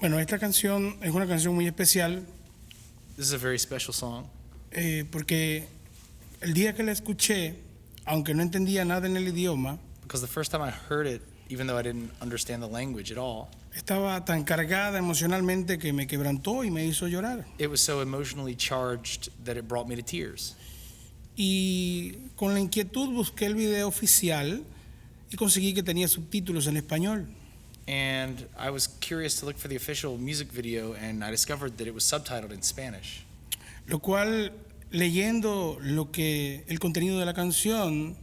Bueno, esta canción es una canción muy especial This is a very special song porque el día que la escuché, aunque no entendía nada en el idioma, because the first time I heard it, even though I didn't understand the language at all, estaba tan cargada emocionalmente que me quebrantó y me hizo llorar. it was so emotionally charged that it brought me to tears. Y con la inquietud busqué el video oficial y conseguí que tenía subtítulos en español. And I was curious to look for the official music video, and I discovered that it was subtitled in Spanish. Lo cual, leyendo el contenido de la canción,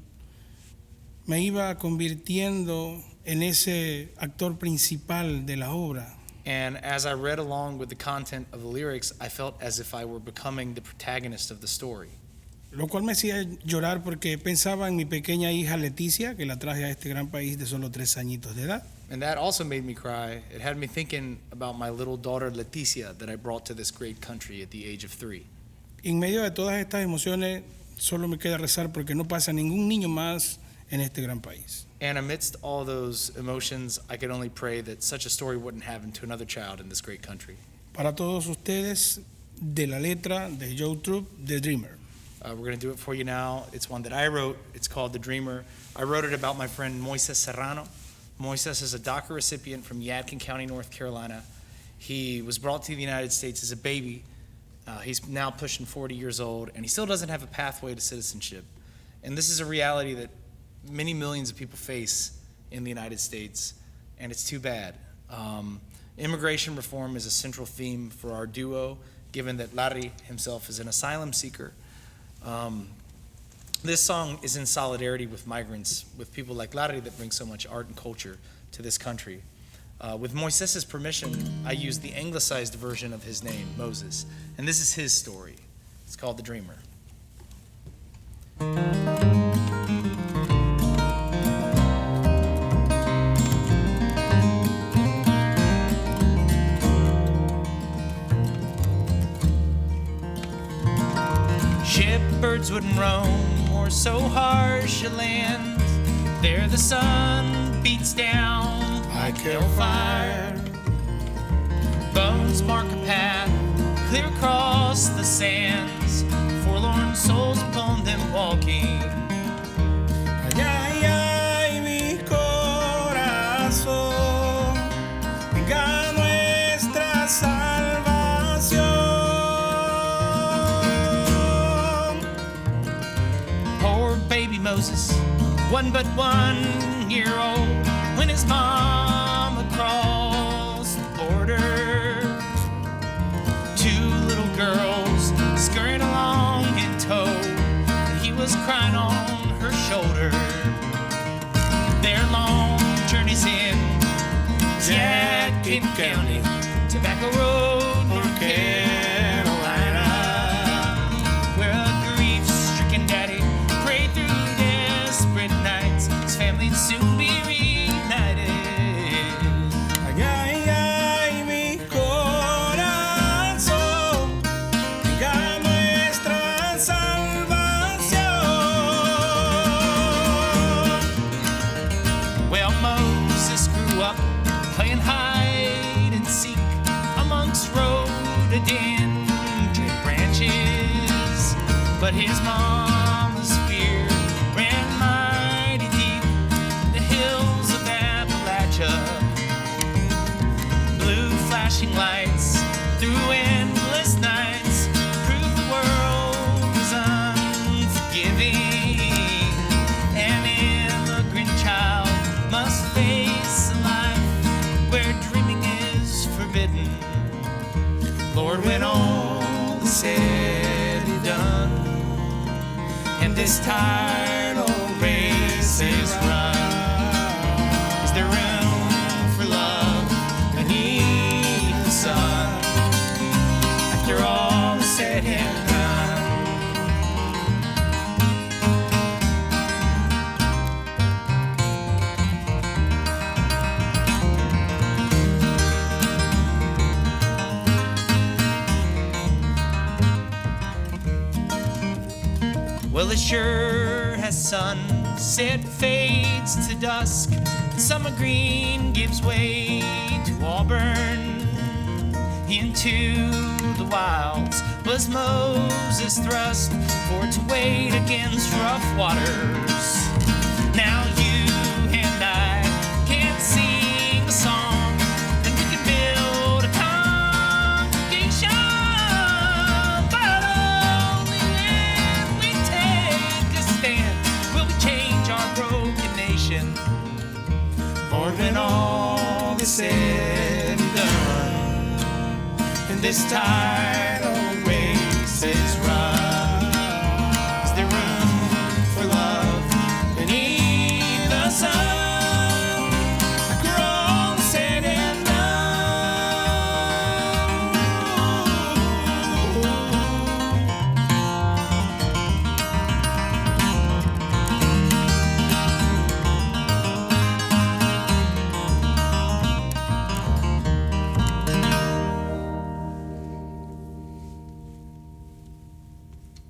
me iba convirtiendo en ese actor principal de la obra. And as I read along with the content of the lyrics, I felt as if I were becoming the protagonist of the story. Lo cual me hacía llorar porque pensaba en mi pequeña hija Leticia, que la traje a este gran país de solo 3 añitos de edad. And that also made me cry. It had me thinking about my little daughter Leticia that I brought to this great country at the age of 3. En medio de todas estas emociones, solo me queda rezar porque no pasa ningún niño más en este gran país. And amidst all those emotions, I could only pray that such a story wouldn't happen to another child in this great country. Para todos ustedes, de la letra de Joe Troop, The Dreamer. We're going to do it for you now. It's one that I wrote. It's called The Dreamer. I wrote it about my friend Moises Serrano. Moises is a DACA recipient from Yadkin County, North Carolina. He was brought to the United States as a baby. He's now pushing 40 years old, and he still doesn't have a pathway to citizenship. And this is a reality that many millions of people face in the United States, and it's too bad. Immigration reform is a central theme for our duo, given that Larry himself is an asylum seeker. This song is in solidarity with migrants, with people like Larry that bring so much art and culture to this country. With Moises' permission, I used the anglicized version of his name, Moses, and this is his story. It's called The Dreamer. Shepherds wouldn't roam o'er so harsh a land. There the sun beats down like hellfire. Bones mark a path clear across the sands. Forlorn souls upon them walking. Ay, ay, ay, mi corazón, venga nuestra salvación. Poor baby Moses, one but 1 year old, when his mama crossed the border. 2 little girls scurrying along in tow, and he was crying on her shoulder. Their long journeys in Yadkin County, Tobacco Road, North Carolina, where a grief-stricken daddy prayed through desperate nights. His family'd soon be reunited. Ay, ay, ay, mi corazón, venga nuestra salvación. Well, Moses grew up playing hide and seek amongst rhododendron branches, but his mama's fear ran mighty deep in the hills of Appalachia. Blue flashing lights through endless nights proved the world was unforgiving. An immigrant child must face a life where dreaming is forbidden. Lord, when all is said and done, and this tired old race is run, is there room for love beneath the sun? After all is said and done. Well, it sure as sunset fades to dusk, summer green gives way to auburn, into the wilds was Moses thrust, for to wade against rough waters. Now you and I can sing a song, and we can build a congregation, but only when we take a stand will we change our broken nation. For when all is said and done, in this time